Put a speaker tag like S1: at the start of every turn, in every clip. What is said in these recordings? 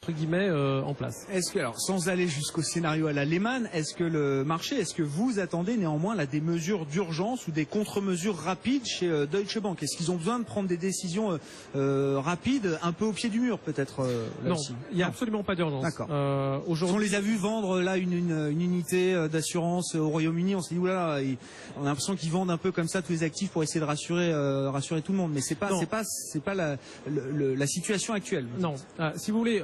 S1: entre guillemets en place.
S2: Est-ce que, alors, sans aller jusqu'au scénario à la Lehman, est-ce que vous attendez néanmoins là des mesures d'urgence ou des contre-mesures rapides chez Deutsche Bank? Est-ce qu'ils ont besoin de prendre des décisions rapides, un peu au pied du mur peut-être là
S1: Non,
S2: aussi?
S1: il n'y a absolument pas d'urgence.
S2: D'accord.
S1: Aujourd'hui,
S2: On les a vus vendre là une unité d'assurance au Royaume-Uni. On s'est dit oula, on a l'impression qu'ils vendent un peu comme ça tous les actifs pour essayer de rassurer tout le monde. Mais c'est pas la situation actuelle.
S1: non. Si vous voulez,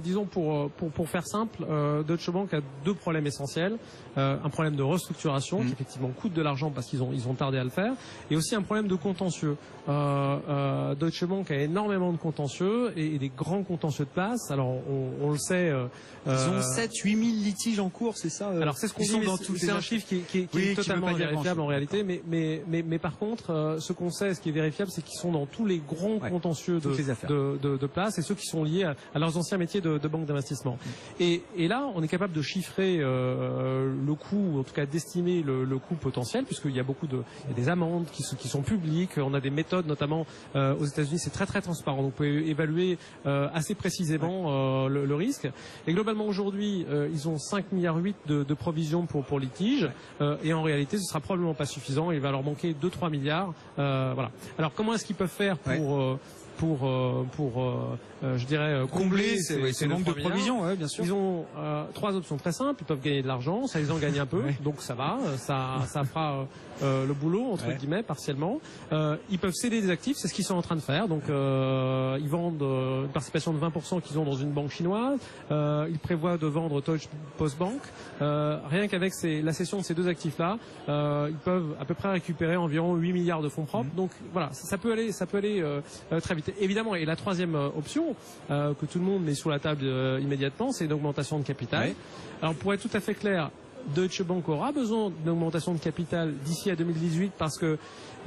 S1: disons pour faire simple, Deutsche Bank a deux problèmes essentiels. Un problème de restructuration qui effectivement coûte de l'argent parce qu'ils ont tardé à le faire, et aussi un problème de contentieux. Deutsche Bank a énormément de contentieux et des grands contentieux de place. Alors on le sait.
S2: Ils ont 7-8 000 litiges en cours, c'est ça?
S1: Alors c'est ce qu'on dit, c'est un chiffre qui est totalement invérifiable en réalité. Mais par contre, ce qu'on sait, ce qui est vérifiable, c'est qu'ils sont dans tous les grands contentieux de place et ceux qui sont liés à leurs anciens métiers de banque d'investissement. Et là, on est capable de chiffrer le coût, ou en tout cas d'estimer le coût potentiel, puisqu'il y a il y a des amendes qui sont publiques. On a des méthodes, notamment aux États-Unis, c'est très très transparent. Donc, vous pouvez évaluer assez précisément le risque. Et globalement, aujourd'hui, ils ont 5,8 milliards de provisions pour litige. Et en réalité, ce sera probablement pas suffisant. Il va leur manquer 2-3 milliards. Voilà. Alors, comment est-ce qu'ils peuvent faire pour je dirais combler ces manques de provisions?
S2: Bien sûr.
S1: Ils ont trois options très simples. Ils peuvent gagner de l'argent, ça les en gagne un peu, donc ça va, ça fera le boulot entre guillemets partiellement. Ils peuvent céder des actifs, c'est ce qu'ils sont en train de faire. Donc ils vendent une participation de 20% qu'ils ont dans une banque chinoise. Ils prévoient de vendre Deutsche Postbank. Rien qu'avec la cession de ces deux actifs-là, ils peuvent à peu près récupérer environ 8 milliards de fonds propres. Donc voilà, ça peut aller très vite. Évidemment, et la troisième option que tout le monde met sur la table immédiatement, c'est une augmentation de capital. Alors pour être tout à fait clair, Deutsche Bank aura besoin d'une augmentation de capital d'ici à 2018 parce que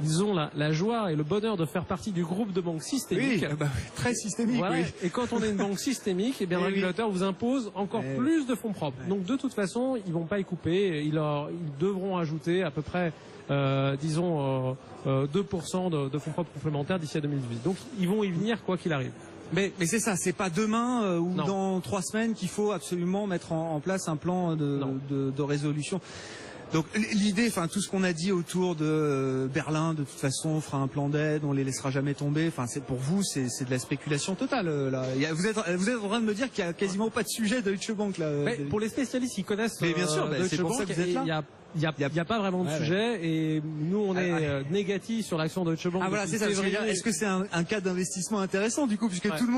S1: ils ont la joie et le bonheur de faire partie du groupe de banques systémiques.
S2: Oui, très systémique.
S1: Voilà.
S2: Oui.
S1: Et quand on est une banque systémique, eh bien le régulateur vous impose encore plus de fonds propres. Donc de toute façon, ils vont pas y couper. Ils devront ajouter à peu près disons 2% de fonds propres complémentaires d'ici à 2018. Donc ils vont y venir quoi qu'il arrive.
S2: Mais c'est ça, c'est pas demain ou dans 3 semaines qu'il faut absolument mettre en place un plan de résolution. Donc l'idée, enfin tout ce qu'on a dit autour de Berlin, de toute façon, fera un plan d'aide, on les laissera jamais tomber. Enfin, c'est pour vous, c'est de la spéculation totale. Là, vous êtes en train de me dire qu'il y a quasiment pas de sujet Deutsche Bank là.
S1: Mais pour les spécialistes, ils connaissent.
S2: Mais bien sûr,
S1: Deutsche
S2: c'est pour
S1: Bank,
S2: ça que vous êtes là.
S1: Il y a pas vraiment de sujet et nous on est négatifs sur l'action Deutsche Bank.
S2: Ah voilà, c'est ça. Est-ce que c'est un cas d'investissement intéressant du coup, puisque tout le monde